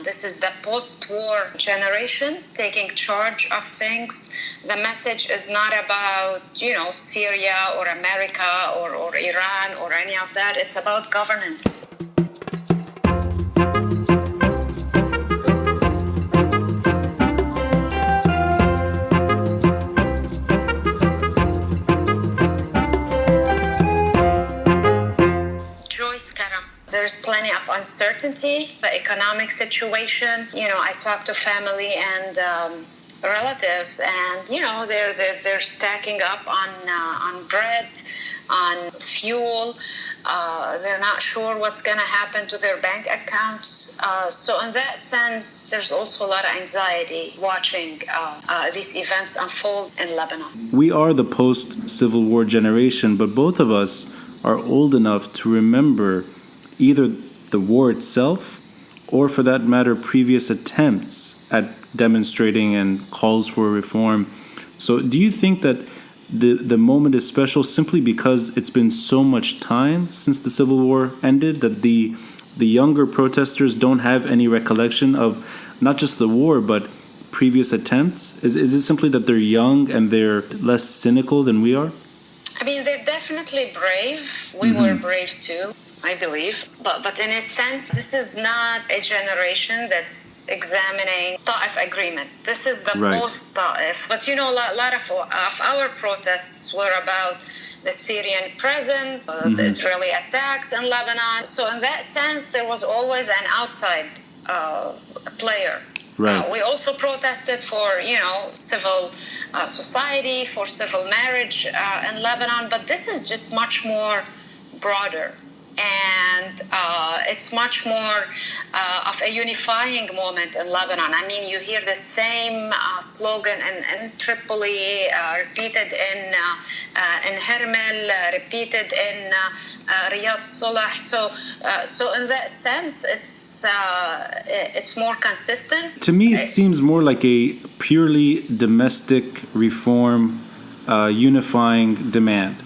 This is the post-war generation taking charge of things. The message is not about, Syria or America or Iran or any of that. It's about governance. Joyce Karam. There's plenty of uncertainty, the economic situation. I talk to family and relatives, and they're stacking up on bread, on fuel. They're not sure what's going to happen to their bank accounts. So in that sense, there's also a lot of anxiety watching these events unfold in Lebanon. We are the post-Civil War generation, but both of us are old enough to remember either the war itself or, for that matter, previous attempts at demonstrating and calls for reform. So do you think that the moment is special simply because it's been so much time since the Civil War ended that the younger protesters don't have any recollection of not just the war but previous attempts? Is it simply that they're young and they're less cynical than we are? I mean, they're definitely brave. We were brave too, I believe. But in a sense, this is not a generation that's examining Ta'if agreement. This is the post-Ta'if. But a lot of our protests were about the Syrian presence, the Israeli attacks in Lebanon. So in that sense, there was always an outside player. Right. We also protested for, civil society, for civil marriage in Lebanon, but this is just much more broader. And it's much more of a unifying moment in Lebanon. I mean, you hear the same slogan in Tripoli, repeated in Hermel, repeated in Riyadh Salah. So in that sense, it's more consistent. To me, it seems more like a purely domestic reform, unifying demand.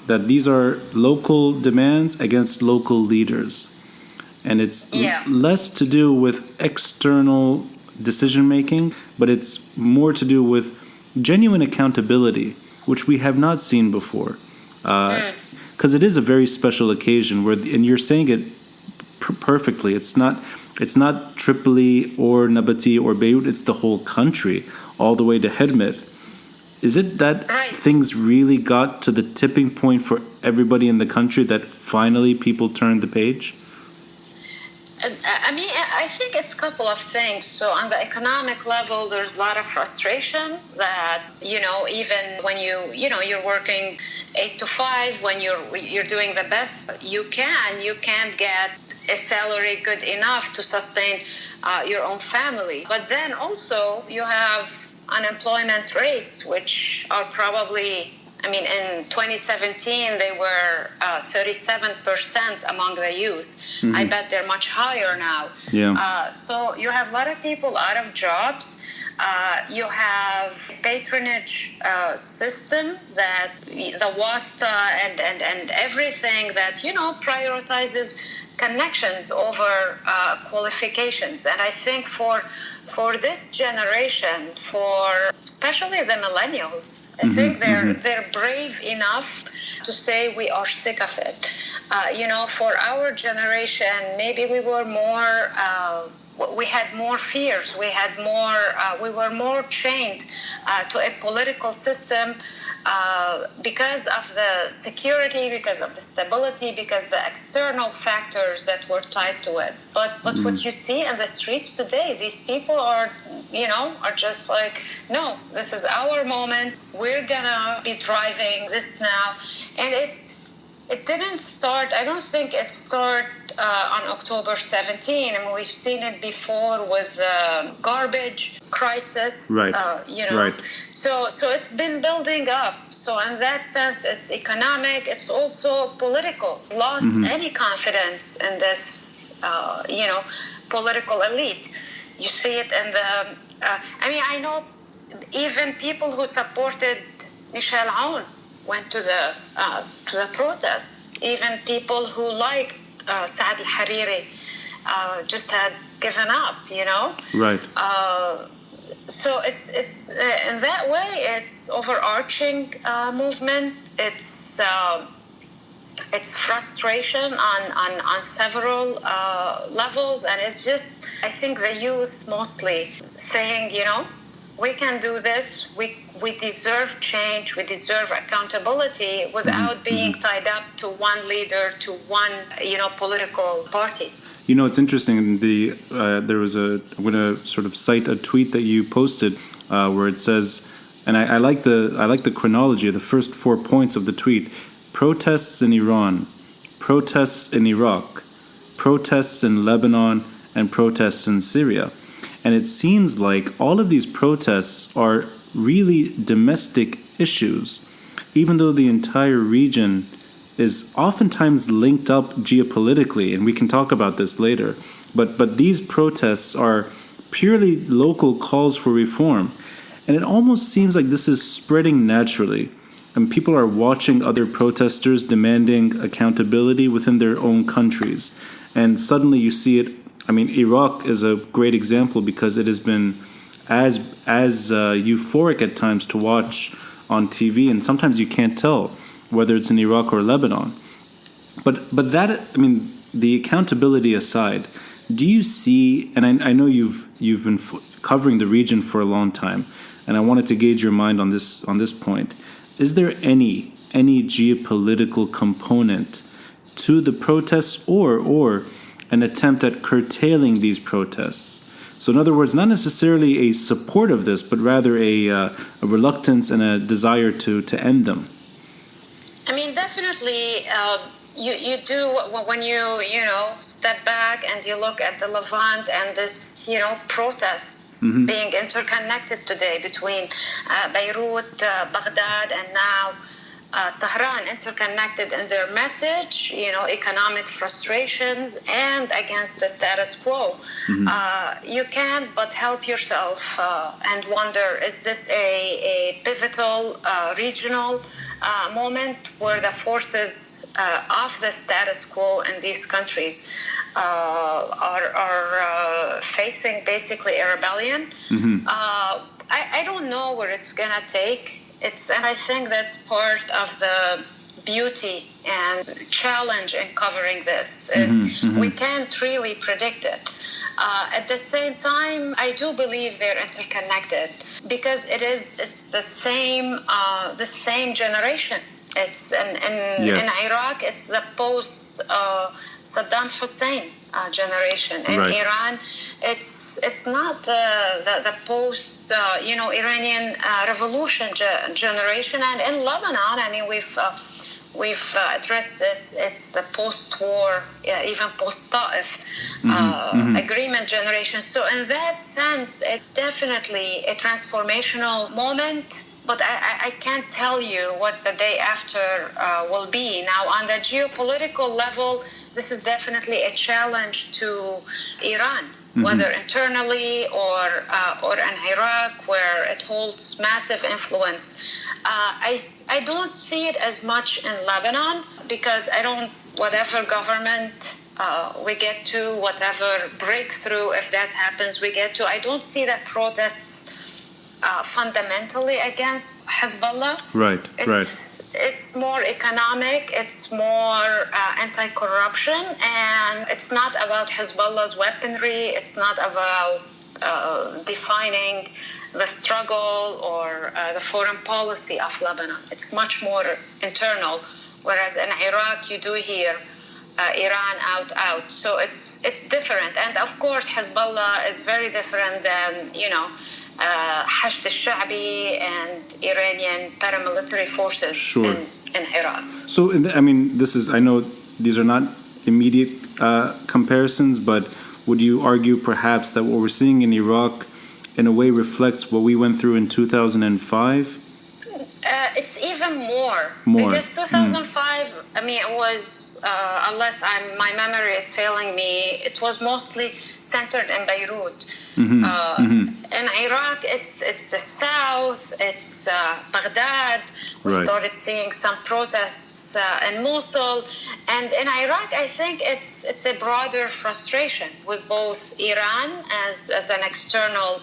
That these are local demands against local leaders. And it's less to do with external decision-making, but it's more to do with genuine accountability, which we have not seen before. Because it is a very special occasion, and you're saying it perfectly. It's not Tripoli or Nabati or Beirut, it's the whole country, all the way to Hermel. Is it that things really got to the tipping point for everybody in the country that finally people turned the page? I mean, I think it's a couple of things. So on the economic level, there's a lot of frustration that, even when you're working 8 to 5, when you're doing the best you can't get a salary good enough to sustain your own family. But then also you have unemployment rates, which are probably, in 2017, they were 37% among the youth. I bet they're much higher now. Yeah. So you have a lot of people out of jobs. You have patronage system that the WASTA and everything that, prioritizes connections over qualifications. And I think for this generation, for especially the millennials, I think they're brave enough to say we are sick of it. For our generation, maybe we were more, we had more fears. We were more chained to a political system because of the security, because of the stability, because the external factors that were tied to it. But what you see in the streets today, these people are just like, no, this is our moment. We're gonna be driving this now. And it didn't start, I don't think it started on October 17. We've seen it before with garbage crisis. Right. Right. So it's been building up. So in that sense, it's economic. It's also political. Lost any confidence in this, political elite. You see it in the. I know even people who supported Michel Aoun went to the protests. Even people who liked Saad al-Hariri just had given up, Right. So it's in that way, it's overarching movement. It's frustration on several levels, and it's just, I think, the youth mostly saying, we can do this. We deserve change. We deserve accountability without being tied up to one leader, to one, political party. It's interesting. There was I'm going to sort of cite a tweet that you posted where it says, and I like the chronology of the first 4 points of the tweet: protests in Iran, protests in Iraq, protests in Lebanon, and protests in Syria. And it seems like all of these protests are really domestic issues, even though the entire region is oftentimes linked up geopolitically, and we can talk about this later. But these protests are purely local calls for reform. And it almost seems like this is spreading naturally. And people are watching other protesters demanding accountability within their own countries. And suddenly you see it. I mean, Iraq is a great example because it has been as euphoric at times to watch on TV, and sometimes you can't tell whether it's in Iraq or Lebanon. But that, I mean, the accountability aside, do you see, and I know you've been covering the region for a long time, and I wanted to gauge your mind on this point. Is there any geopolitical component to the protests or an attempt at curtailing these protests? So in other words, not necessarily a support of this, but rather a reluctance and a desire to end them. I mean, definitely, you do when you step back and you look at the Levant and this protests being interconnected today between Beirut, Baghdad, and now Tehran, interconnected in their message, economic frustrations and against the status quo. You can't but help yourself and wonder, is this a pivotal regional moment where the forces of the status quo in these countries are facing basically a rebellion? I don't know where it's going to take. And I think that's part of the beauty and challenge in covering this is we can't really predict it. At the same time, I do believe they're interconnected because it's the same generation. It's in Iraq, it's the post Saddam Hussein generation. In Iran, it's not the post Iranian revolution generation. And in Lebanon, I mean, we've addressed this. It's the post-war, even post-Ta'if agreement generation. So in that sense, it's definitely a transformational moment. But I can't tell you what the day after will be. Now, on the geopolitical level, this is definitely a challenge to Iran, whether internally or in Iraq, where it holds massive influence. I don't see it as much in Lebanon because whatever government we get to, whatever breakthrough, if that happens, we get to, I don't see that protests fundamentally against Hezbollah. Right. It's more economic, it's more anti-corruption, and it's not about Hezbollah's weaponry, it's not about defining the struggle or the foreign policy of Lebanon. It's much more internal, whereas in Iraq you do hear Iran out. So it's different. And of course Hezbollah is very different than, Hashd al-Sha'bi and Iranian paramilitary forces in Iraq. So, I know these are not immediate comparisons, but would you argue perhaps that what we're seeing in Iraq in a way reflects what we went through in 2005? It's even more. Because 2005, it was, unless my memory is failing me, it was mostly centered in Beirut. In Iraq, it's the south, it's Baghdad. We started seeing some protests in Mosul. And in Iraq, I think it's a broader frustration with both Iran as an external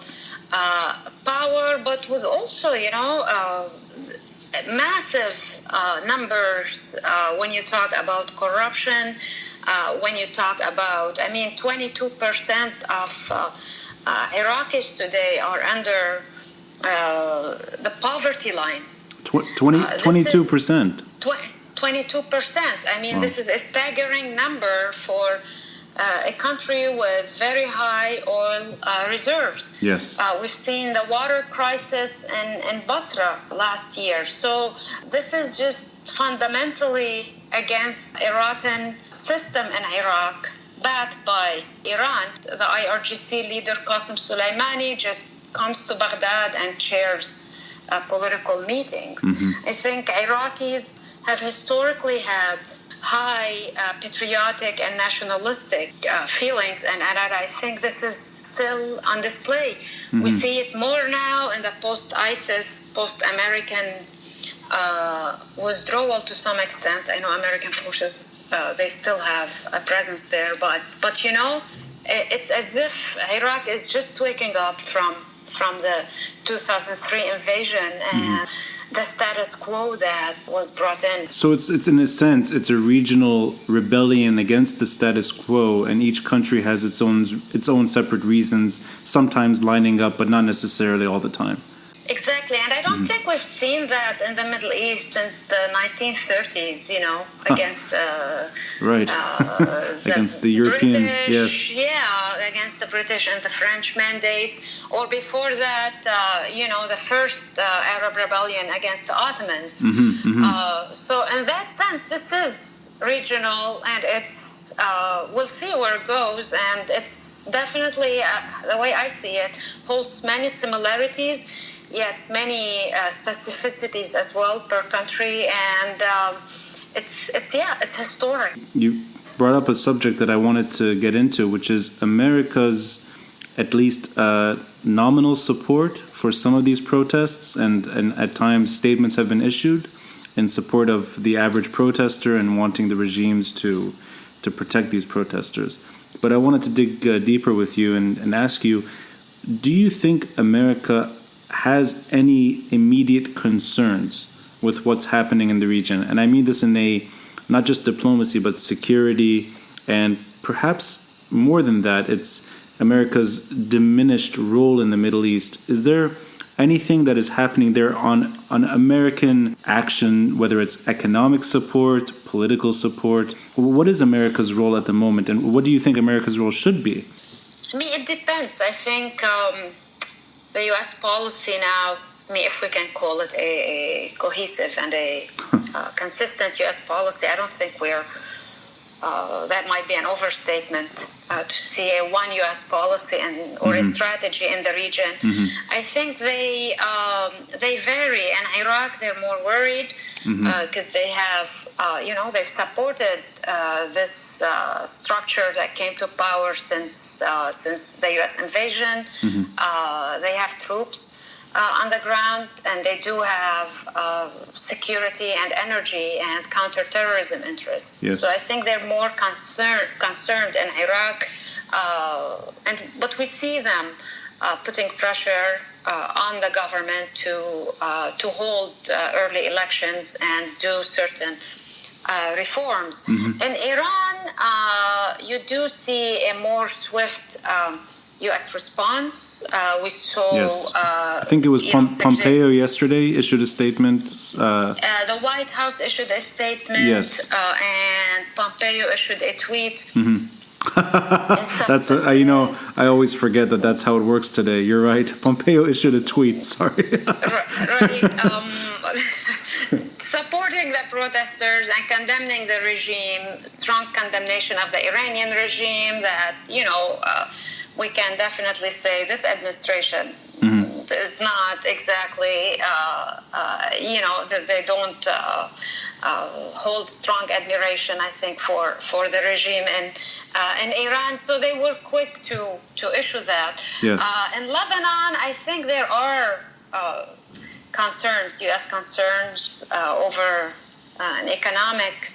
power, but with also, massive numbers when you talk about corruption, when you talk about, 22% of Iraqis today are under the poverty line. 22%? 22%. Wow. This is a staggering number for a country with very high oil reserves. Yes. We've seen the water crisis in Basra last year. So this is just fundamentally against a rotten system in Iraq, backed by Iran. The IRGC leader Qasem Soleimani just comes to Baghdad and chairs political meetings. I think Iraqis have historically had high patriotic and nationalistic feelings, and I think this is still on display. We see it more now in the post-ISIS, post-American withdrawal to some extent. I know American forces, they still have a presence there, but it's as if Iraq is just waking up from the 2003 invasion and the status quo that was brought in. So it's in a sense, it's a regional rebellion against the status quo, and each country has its own separate reasons, sometimes lining up, but not necessarily all the time. Exactly, and I don't think we've seen that in the Middle East since the 1930s, against against the European, British, against the British and the French mandates, or before that, the first Arab rebellion against the Ottomans. So in that sense, this is regional, and it's we'll see where it goes, and it's definitely, the way I see it, holds many similarities, yet many specificities as well per country, and it's historic. You brought up a subject that I wanted to get into, which is America's at least nominal support for some of these protests, and at times statements have been issued in support of the average protester and wanting the regimes to protect these protesters. But I wanted to dig deeper with you and ask you, do you think America has any immediate concerns with what's happening in the region? And I mean this in not just diplomacy, but security, and perhaps more than that, it's America's diminished role in the Middle East. Is there anything that is happening there on American action, whether it's economic support, political support? What is America's role at the moment, and what do you think America's role should be? It depends. I think the U.S. policy now, if we can call it a cohesive and a consistent U.S. policy, I don't think we're that might be an overstatement to see a one U.S. policy or a strategy in the region. I think they vary. In Iraq, they're more worried because they have, they've supported this structure that came to power since the U.S. invasion. They have troops on the ground, and they do have security and energy and counterterrorism interests. Yes. So I think they're more concerned in Iraq, but we see them putting pressure on the government to hold early elections and do certain reforms. In Iran, you do see a more swift U.S. response. We saw... Yes. I think it was Pompeo yesterday issued a statement. The White House issued a statement. Yes. And Pompeo issued a tweet. That's I always forget that's how it works today. You're right. Pompeo issued a tweet. Sorry. Right. Supporting the protesters and condemning the regime. Strong condemnation of the Iranian regime. That we can definitely say this administration is not exactly, they don't hold strong admiration, I think, for the regime in Iran. So they were quick to issue that. Yes. In Lebanon, I think there are concerns, U.S. concerns over an economic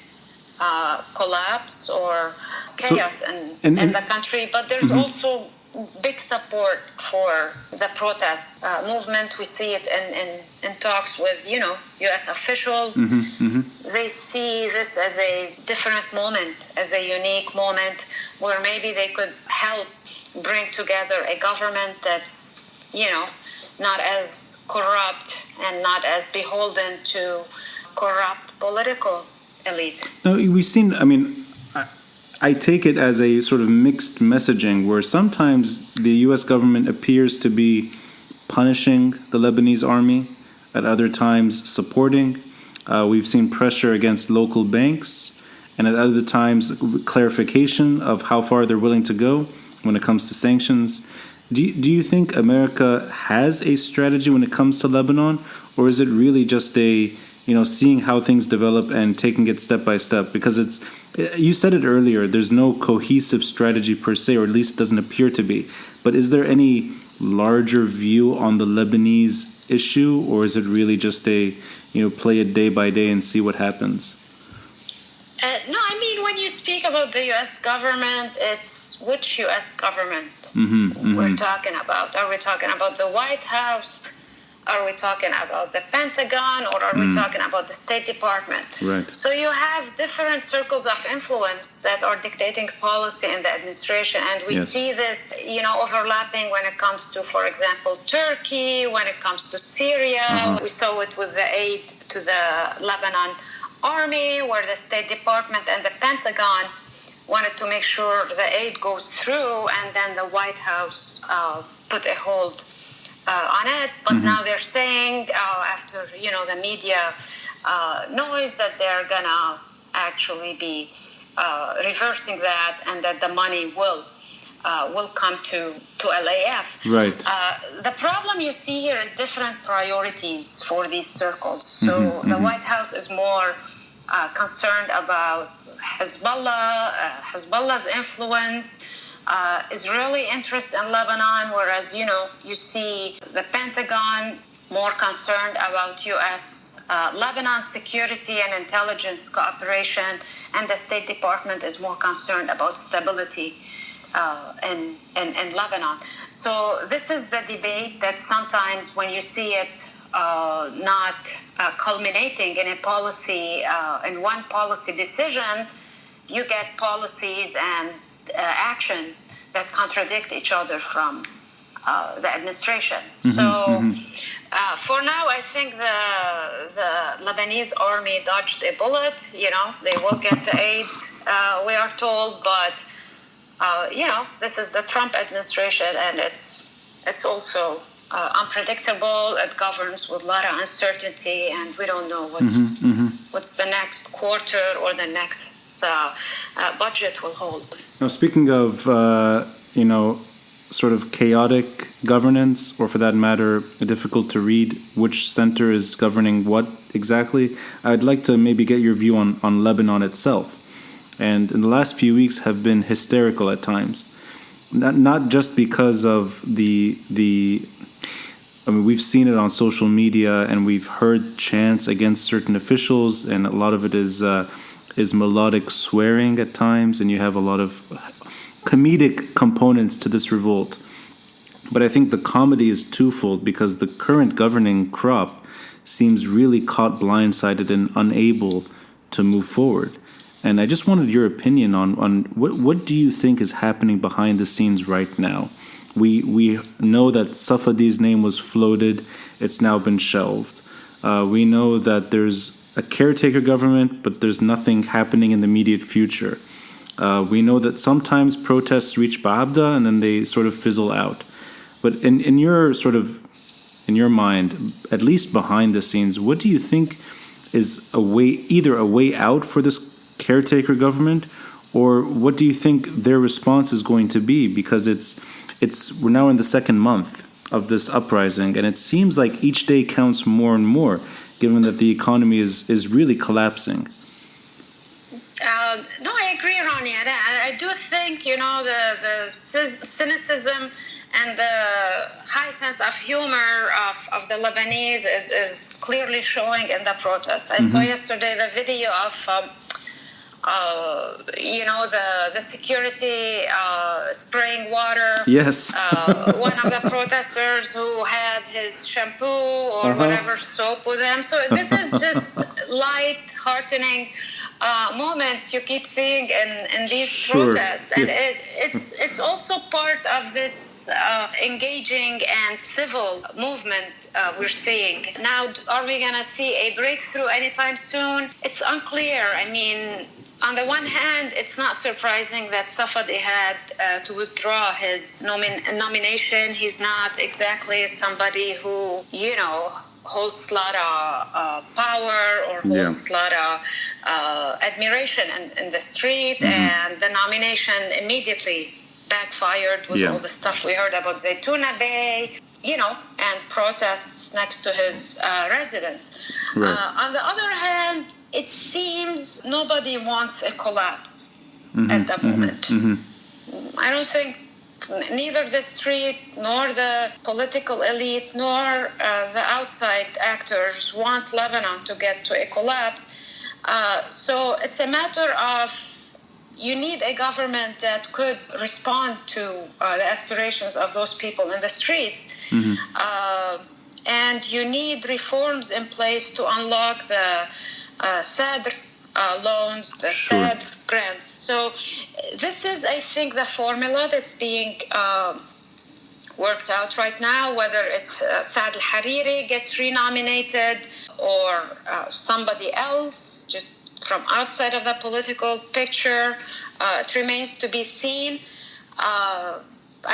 collapse or chaos in the country, but there's also big support for the protest movement. We see it in talks with U.S. officials. They see this as a different moment, as a unique moment where maybe they could help bring together a government that's not as corrupt and not as beholden to corrupt political elite. No, we've seen, I take it as a sort of mixed messaging where sometimes the U.S. government appears to be punishing the Lebanese army, at other times supporting. We've seen pressure against local banks, and at other times clarification of how far they're willing to go when it comes to sanctions. Do you think America has a strategy when it comes to Lebanon, or is it really just seeing how things develop and taking it step by step? Because you said it earlier, there's no cohesive strategy per se, or at least doesn't appear to be. But is there any larger view on the Lebanese issue, or is it really just play it day by day and see what happens? No, when you speak about the U.S. government, it's which U.S. government we're talking about. Are we talking about the White House? Are we talking about the Pentagon, or are we talking about the State Department? Right. So you have different circles of influence that are dictating policy in the administration, and we see this, overlapping when it comes to, for example, Turkey, when it comes to Syria. We saw it with the aid to the Lebanon army, where the State Department and the Pentagon wanted to make sure the aid goes through, and then the White House put a hold on it. But now they're saying, after the media noise, that they're gonna actually be reversing that, and that the money will come to LAF. Right. The problem you see here is different priorities for these circles. So the White House is more concerned about Hezbollah's influence, Israeli interest in Lebanon, whereas, you see the Pentagon more concerned about U.S. Lebanon security and intelligence cooperation, and the State Department is more concerned about stability in Lebanon. So this is the debate that sometimes when you see it not culminating in a policy, in one policy decision, you get policies and actions that contradict each other from the administration. For now, I think the Lebanese army dodged a bullet. They will get the aid, we are told, but this is the Trump administration, and it's also unpredictable. It governs with a lot of uncertainty, and we don't know what's the next quarter or the next budget will hold. Now, speaking of, sort of chaotic governance, or for that matter, difficult to read which center is governing what exactly, I'd like to maybe get your view on Lebanon itself. And in the last few weeks have been hysterical at times. Not just because of we've seen it on social media, and we've heard chants against certain officials, and a lot of it is melodic swearing at times, and you have a lot of comedic components to this revolt. But I think the comedy is twofold, because the current governing crop seems really caught blindsided and unable to move forward. And I just wanted your opinion on what do you think is happening behind the scenes right now? We know that Safadi's name was floated. It's now been shelved. We know that there's a caretaker government, but there's nothing happening in the immediate future. We know that sometimes protests reach Ba'abda and then they sort of fizzle out. But in your mind, at least behind the scenes, what do you think is either a way out for this caretaker government, or what do you think their response is going to be? Because we're now in the second month of this uprising, and it seems like each day counts more and more, given that the economy is really collapsing. No, I agree, Ronnie. I do think, the cynicism and the high sense of humor of the Lebanese is clearly showing in the protest. I saw yesterday the video of, the security spraying water. Yes. One of the protesters who had his shampoo or whatever soap with him. So this is just light-heartening moments you keep seeing in these protests, and it's also part of this engaging and civil movement we're seeing. Now, are we going to see a breakthrough anytime soon? It's unclear. I mean, on the one hand, it's not surprising that Safadi had to withdraw his nomination. He's not exactly somebody who, holds a lot of power or holds a lot of admiration in the street, and the nomination immediately backfired with all the stuff we heard about Zaytuna Bay, and protests next to his residence. Right. On the other hand, it seems nobody wants a collapse at the moment. I don't think neither the street nor the political elite nor the outside actors want Lebanon to get to a collapse. So it's a matter of you need a government that could respond to the aspirations of those people in the streets. And you need reforms in place to unlock the SAD loans, the SAD grants. So this is, I think, the formula that's being worked out right now, whether it's Saad al-Hariri gets renominated or somebody else, just from outside of the political picture. It remains to be seen.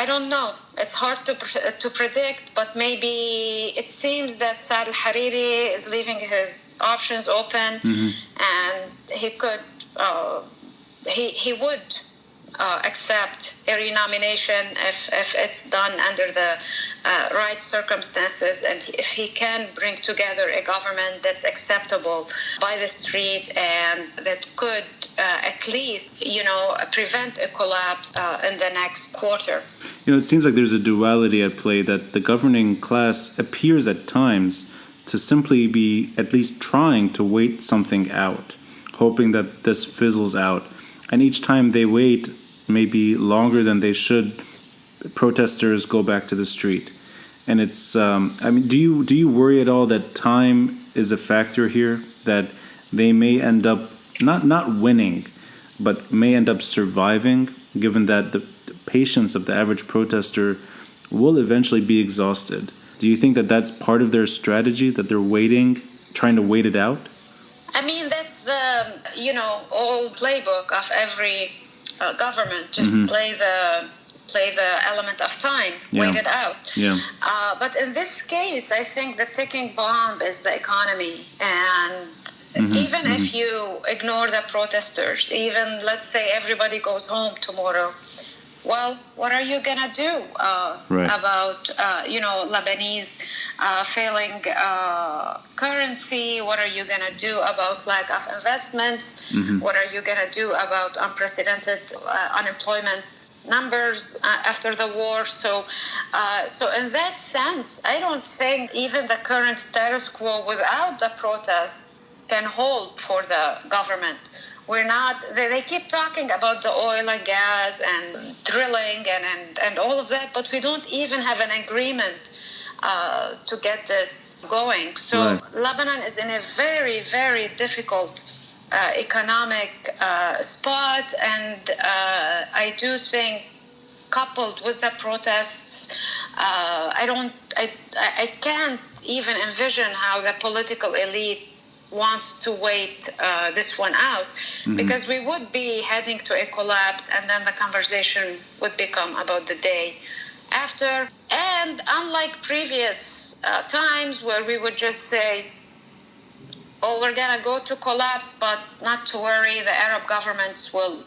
I don't know. It's hard to predict, but maybe it seems that Saad al-Hariri is leaving his options open, and he could, he would accept a renomination if it's done under the right circumstances, and if he can bring together a government that's acceptable by the street and that could at least, prevent a collapse in the next quarter. It seems like there's a duality at play, that the governing class appears at times to simply be at least trying to wait something out, hoping that this fizzles out. And each time they wait, maybe longer than they should, protesters go back to the street. And it's, do you worry at all that time is a factor here, that they may end up not winning, but may end up surviving, given that the patience of the average protester will eventually be exhausted? Do you think that that's part of their strategy, that they're waiting, trying to wait it out? I mean, that's the, old playbook of every government. Just play the element of time, wait it out. Yeah. But in this case, I think the ticking bomb is the economy. And even if you ignore the protesters, even let's say everybody goes home tomorrow, well, what are you going to do about, Lebanese failing currency? What are you going to do about lack of investments? What are you going to do about unprecedented unemployment numbers after the war? So in that sense, I don't think even the current status quo without the protests can hold for the government. We're not, they keep talking about the oil and gas and drilling and all of that, but we don't even have an agreement to get this going. So Lebanon is in a very, very difficult economic spot, and I do think, coupled with the protests, I can't even envision how the political elite wants to wait this one out, because we would be heading to a collapse, and then the conversation would become about the day after. And unlike previous times where we would just say, oh, we're going to go to collapse, but not to worry, the Arab governments will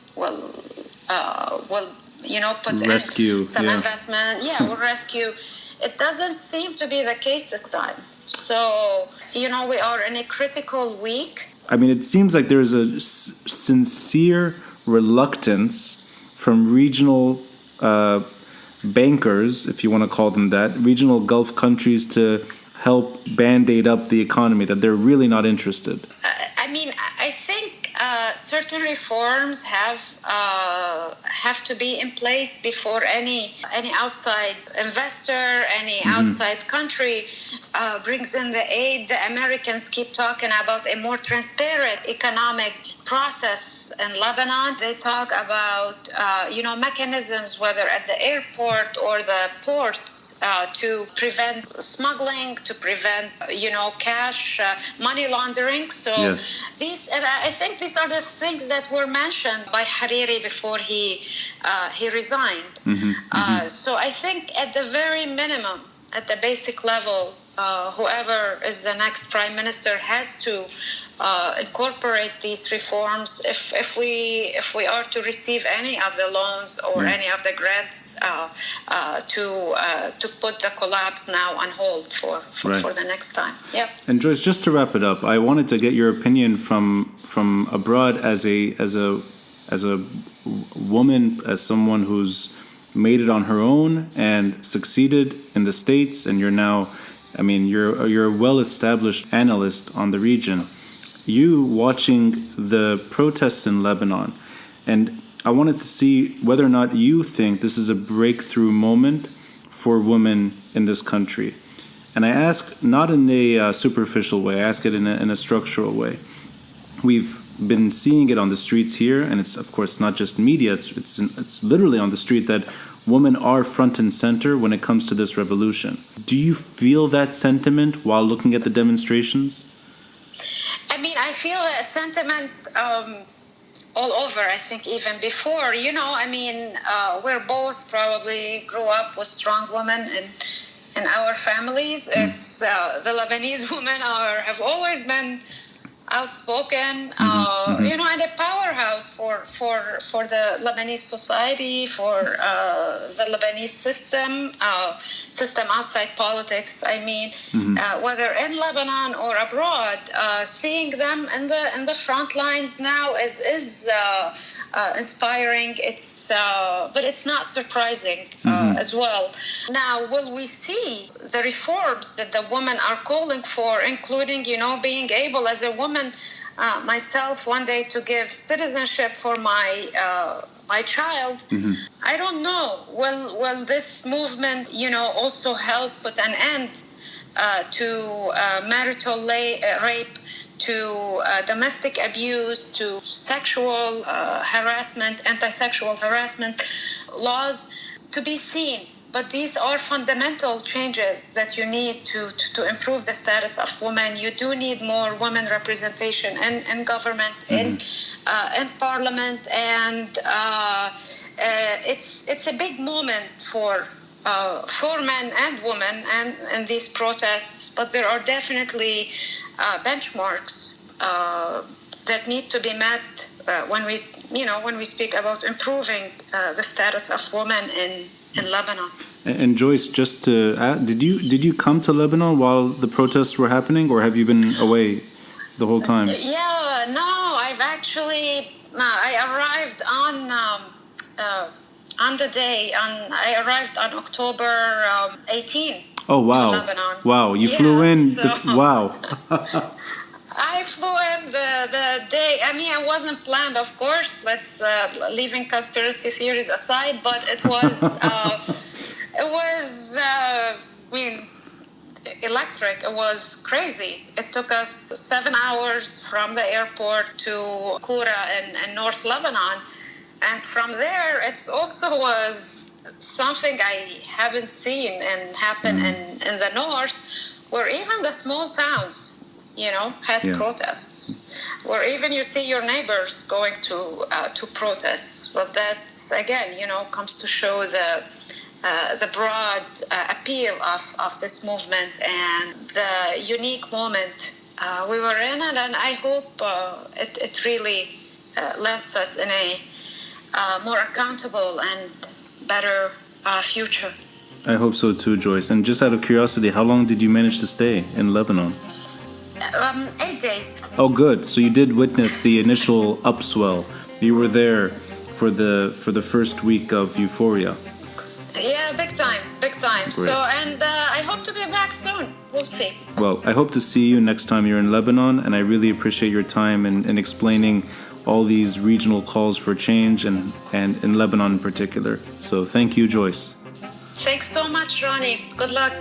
put rescue in some investment. We'll rescue. It doesn't seem to be the case this time. So, we are in a critical week. I mean, it seems like there's a sincere reluctance from regional bankers, if you want to call them that, regional Gulf countries to help band-aid up the economy, that they're really not interested. I think certain reforms have to be in place before any outside investor, any outside country brings in the aid. The Americans keep talking about a more transparent economic process in Lebanon. They talk about mechanisms, whether at the airport or the ports, to prevent smuggling, to prevent cash money laundering. So yes. I think these are the things that were mentioned by Hariri before he resigned. So I think at the very minimum, at the basic level, whoever is the next prime minister has to incorporate these reforms if we are to receive any of the loans or any of the grants to put the collapse now on hold for the next time. Yeah. And Joyce, just to wrap it up, I wanted to get your opinion from abroad as a woman, as someone who's made it on her own and succeeded in the States, and you're now, you're a well-established analyst on the region. You watching the protests in Lebanon, and I wanted to see whether or not you think this is a breakthrough moment for women in this country. And I ask not in a superficial way, I ask it in a structural way. We've been seeing it on the streets here, and it's of course not just media, it's literally on the street that women are front and center when it comes to this revolution. Do you feel that sentiment while looking at the demonstrations? I feel a sentiment all over, I think, even before. We're both probably grew up with strong women in our families. It's the Lebanese women have always been outspoken, and a powerhouse for the Lebanese society, for the Lebanese system outside politics. Whether in Lebanon or abroad, seeing them in the front lines now is inspiring. But it's not surprising as well. Now, will we see the reforms that the women are calling for, including, being able as a woman, myself, one day to give citizenship for my child? I don't know. Will this movement, also help put an end to marital rape, to domestic abuse, to sexual harassment, anti-sexual harassment laws, to be seen. But these are fundamental changes that you need to improve the status of women. You do need more women representation in government, in parliament, and it's a big moment for men and women and these protests. But there are definitely benchmarks that need to be met when we speak about improving the status of women in Lebanon. And Joyce, just to add, did you come to Lebanon while the protests were happening, or have you been away the whole time? Yeah, no, I've actually I arrived on the day I arrived on October 18. Oh wow! To Lebanon. Wow, you flew in. Wow. I flew in the day. It wasn't planned, of course. Let's leaving conspiracy theories aside, but it was electric. It was crazy. It took us 7 hours from the airport to Kura in North Lebanon, and from there, it also was something I haven't seen and happen in the north, where even the small towns, had protests, where even you see your neighbors going to protests. But that's, again, comes to show the broad appeal of this movement and the unique moment we were in, and I hope it really lands us in a more accountable and better future. I hope so too, Joyce. And just out of curiosity, how long did you manage to stay in Lebanon? 8 days. Oh, good. So you did witness the initial upswell. You were there for the first week of euphoria. Yeah, big time. Great. So, and I hope to be back soon. We'll see. Well, I hope to see you next time you're in Lebanon, and I really appreciate your time in explaining all these regional calls for change and in Lebanon in particular. So thank you, Joyce. Thanks so much, Ronnie. Good luck.